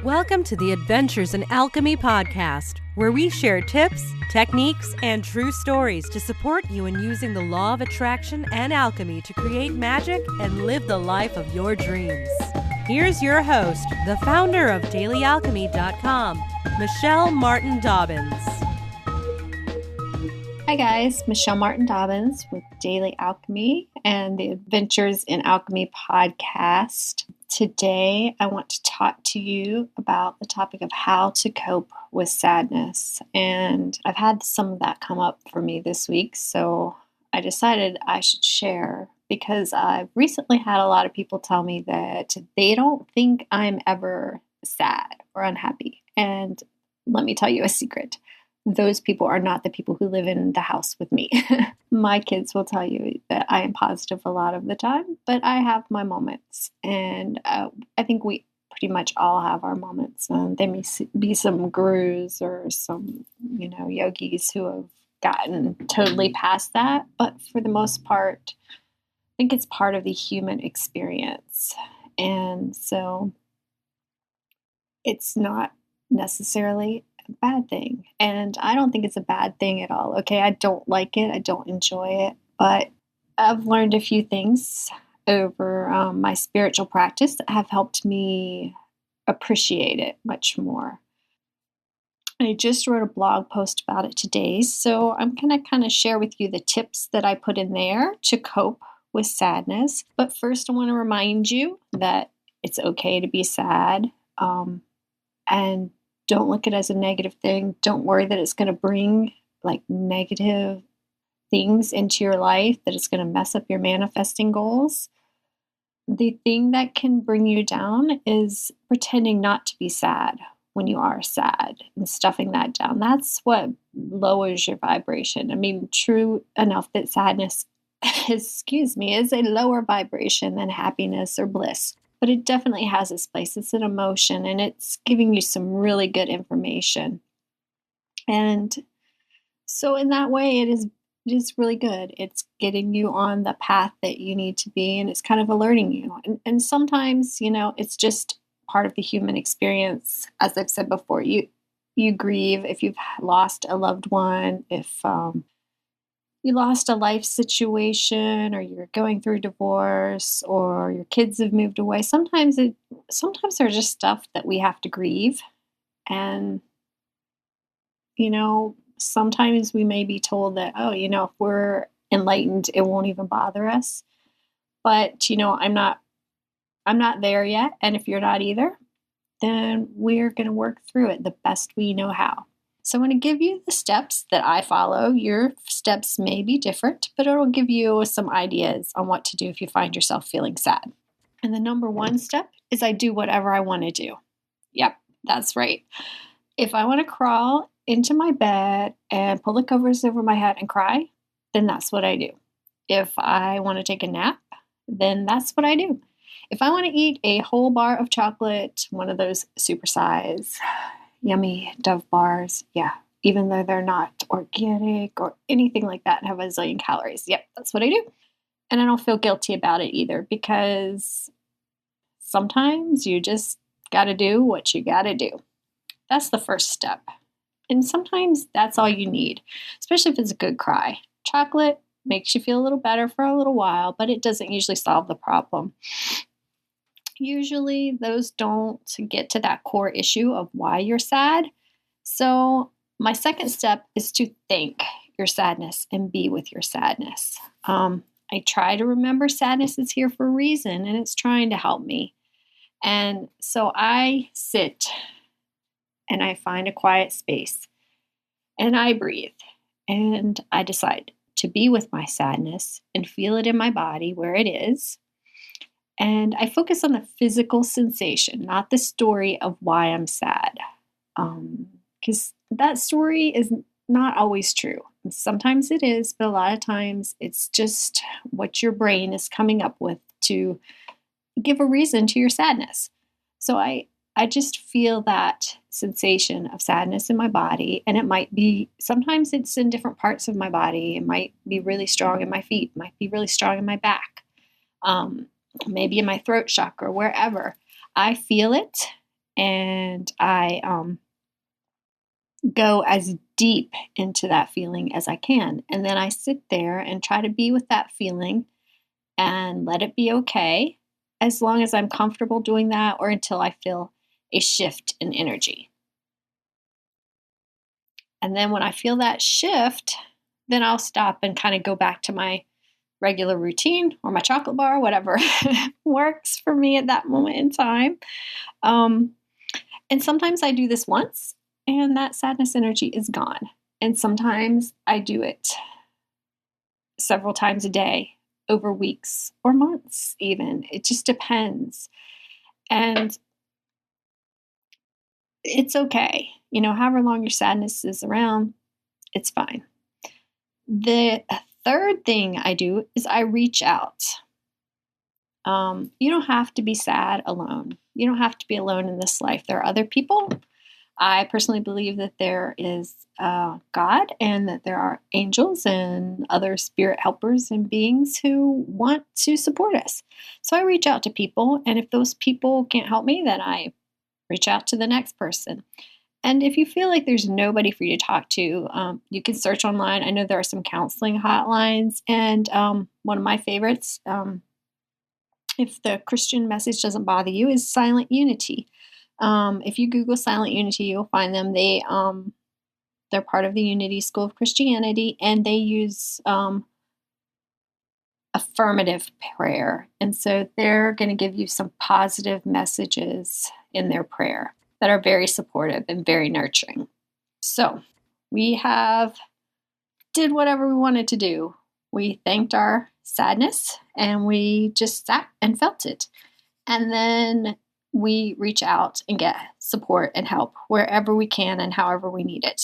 Welcome to the Adventures in Alchemy podcast, where we share tips, techniques, and true stories to support you in using the law of attraction and alchemy to create magic and live the life of your dreams. Here's your host, the founder of dailyalchemy.com, Michelle Martin Dobbins. Hi guys, Michelle Martin Dobbins with Daily Alchemy and the Adventures in Alchemy podcast. Today, I want to talk to you about the topic of how to cope with sadness. And I've had some of that come up for me this week, so I decided I should share because I've recently had a lot of people tell me that they don't think I'm ever sad or unhappy. And let me tell you a secret. Those people are not the people who live in the house with me. My kids will tell you that I am positive a lot of the time, but I have my moments. And I think we pretty much all have our moments. There may be some gurus or some, yogis who have gotten totally past that. But for the most part, I think it's part of the human experience. And so it's not necessarily bad thing. And I don't think it's a bad thing at all. Okay, I don't like it. I don't enjoy it. But I've learned a few things over my spiritual practice that have helped me appreciate it much more. I just wrote a blog post about it today. So I'm going to kind of share with you the tips that I put in there to cope with sadness. But first, I want to remind you that it's okay to be sad. And don't look at it as a negative thing. Don't worry that it's going to bring negative things into your life, that it's going to mess up your manifesting goals. The thing that can bring you down is pretending not to be sad when you are sad and stuffing that down. That's what lowers your vibration. I mean, true enough that sadness is a lower vibration than happiness or bliss. But it definitely has its place. It's an emotion, and it's giving you some really good information. And so in that way, it is really good. It's getting you on the path that you need to be, and it's kind of alerting you. And sometimes, it's just part of the human experience. As I've said before, you grieve if you've lost a loved one, if you lost a life situation, or you're going through divorce, or your kids have moved away. Sometimes there's just stuff that we have to grieve. And, sometimes we may be told that, if we're enlightened, it won't even bother us. But, I'm not there yet. And if you're not either, then we're going to work through it the best we know how. So I'm going to give you the steps that I follow. Your steps may be different, but it'll give you some ideas on what to do if you find yourself feeling sad. And the number one step is I do whatever I want to do. Yep, that's right. If I want to crawl into my bed and pull the covers over my head and cry, then that's what I do. If I want to take a nap, then that's what I do. If I want to eat a whole bar of chocolate, one of those supersize yummy Dove bars, yeah, even though they're not organic or anything like that and have a zillion calories. Yep, that's what I do. And I don't feel guilty about it either, because sometimes you just got to do what you got to do. That's the first step. And sometimes that's all you need, especially if it's a good cry. Chocolate makes you feel a little better for a little while, but it doesn't usually solve the problem. Usually those don't get to that core issue of why you're sad. So my second step is to thank your sadness and be with your sadness. I try to remember sadness is here for a reason, and it's trying to help me. And so I sit and I find a quiet space and I breathe and I decide to be with my sadness and feel it in my body where it is. And I focus on the physical sensation, not the story of why I'm sad. Because that story is not always true. Sometimes it is, but a lot of times it's just what your brain is coming up with to give a reason to your sadness. So I just feel that sensation of sadness in my body. And it might be, sometimes it's in different parts of my body. It might be really strong in my feet, it might be really strong in my back. Maybe in my throat chakra, wherever. I feel it and I go as deep into that feeling as I can. And then I sit there and try to be with that feeling and let it be okay as long as I'm comfortable doing that or until I feel a shift in energy. And then when I feel that shift, then I'll stop and kind of go back to my regular routine or my chocolate bar, whatever works for me at that moment in time. And sometimes I do this once and that sadness energy is gone. And sometimes I do it several times a day over weeks or months even. It just depends. And it's okay. However long your sadness is around, it's fine. The third thing I do is I reach out. You don't have to be sad alone. You don't have to be alone in this life. There are other people. I personally believe that there is God and that there are angels and other spirit helpers and beings who want to support us. So I reach out to people, and if those people can't help me, then I reach out to the next person. And if you feel like there's nobody for you to talk to, you can search online. I know there are some counseling hotlines, and one of my favorites, if the Christian message doesn't bother you, is Silent Unity. If you Google Silent Unity, you'll find them. They're part of the Unity School of Christianity, and they use affirmative prayer. And so they're going to give you some positive messages in their prayer that are very supportive and very nurturing. So we did whatever we wanted to do. We thanked our sadness and we just sat and felt it. And then we reach out and get support and help wherever we can and however we need it.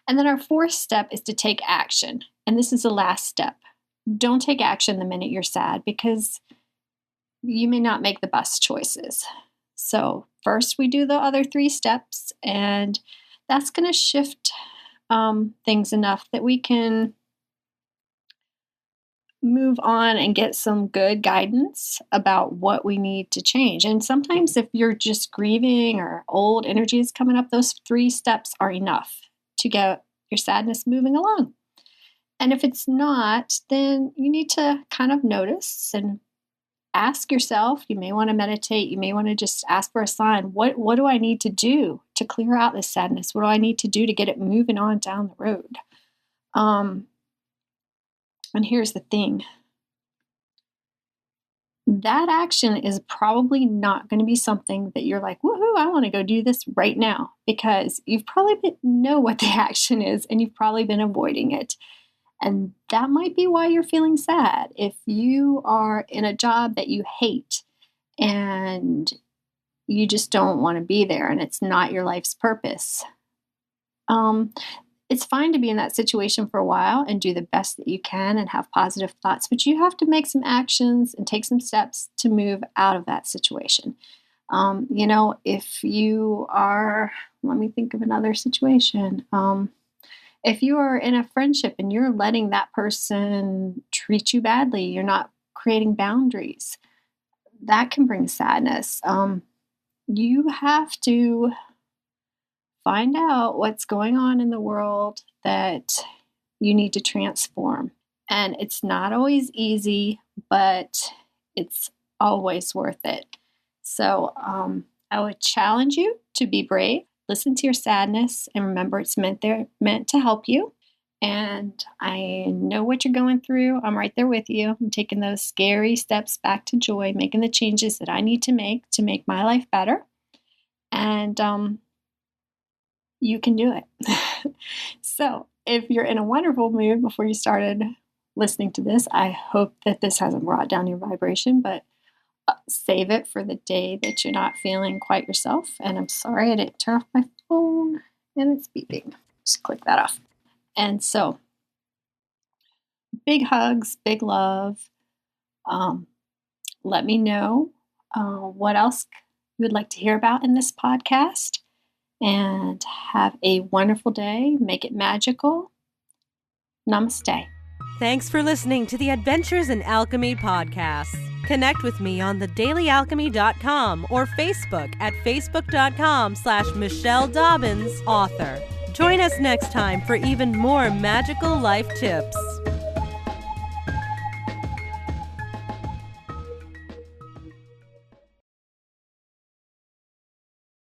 And then our fourth step is to take action. And this is the last step. Don't take action the minute you're sad because you may not make the best choices. So first we do the other 3 steps, and that's going to shift things enough that we can move on and get some good guidance about what we need to change. And sometimes if you're just grieving or old energy is coming up, those 3 steps are enough to get your sadness moving along. And if it's not, then you need to kind of notice and ask yourself. You may want to meditate. You may want to just ask for a sign. What do I need to do to clear out this sadness? What do I need to do to get it moving on down the road? And here's the thing. That action is probably not going to be something that you're like, woohoo, I want to go do this right now, because you've probably know what the action is and you've probably been avoiding it. And that might be why you're feeling sad. If you are in a job that you hate and you just don't want to be there and it's not your life's purpose, it's fine to be in that situation for a while and do the best that you can and have positive thoughts, but you have to make some actions and take some steps to move out of that situation. If you are, let me think of another situation. If you are in a friendship and you're letting that person treat you badly, you're not creating boundaries, that can bring sadness. You have to find out what's going on in the world that you need to transform. And it's not always easy, but it's always worth it. So I would challenge you to be brave. Listen to your sadness and remember it's meant to help you. And I know what you're going through. I'm right there with you. I'm taking those scary steps back to joy, making the changes that I need to make my life better. And you can do it. So if you're in a wonderful mood before you started listening to this, I hope that this hasn't brought down your vibration, but save it for the day that you're not feeling quite yourself. And I'm sorry I didn't turn off my phone and it's beeping. Just click that off. And so big hugs, big love. Let me know what else you would like to hear about in this podcast. And have a wonderful day. Make it magical. Namaste. Thanks for listening to the Adventures in Alchemy podcast. Connect with me on thedailyalchemy.com or Facebook at facebook.com/Michelle Dobbins, author. Join us next time for even more magical life tips.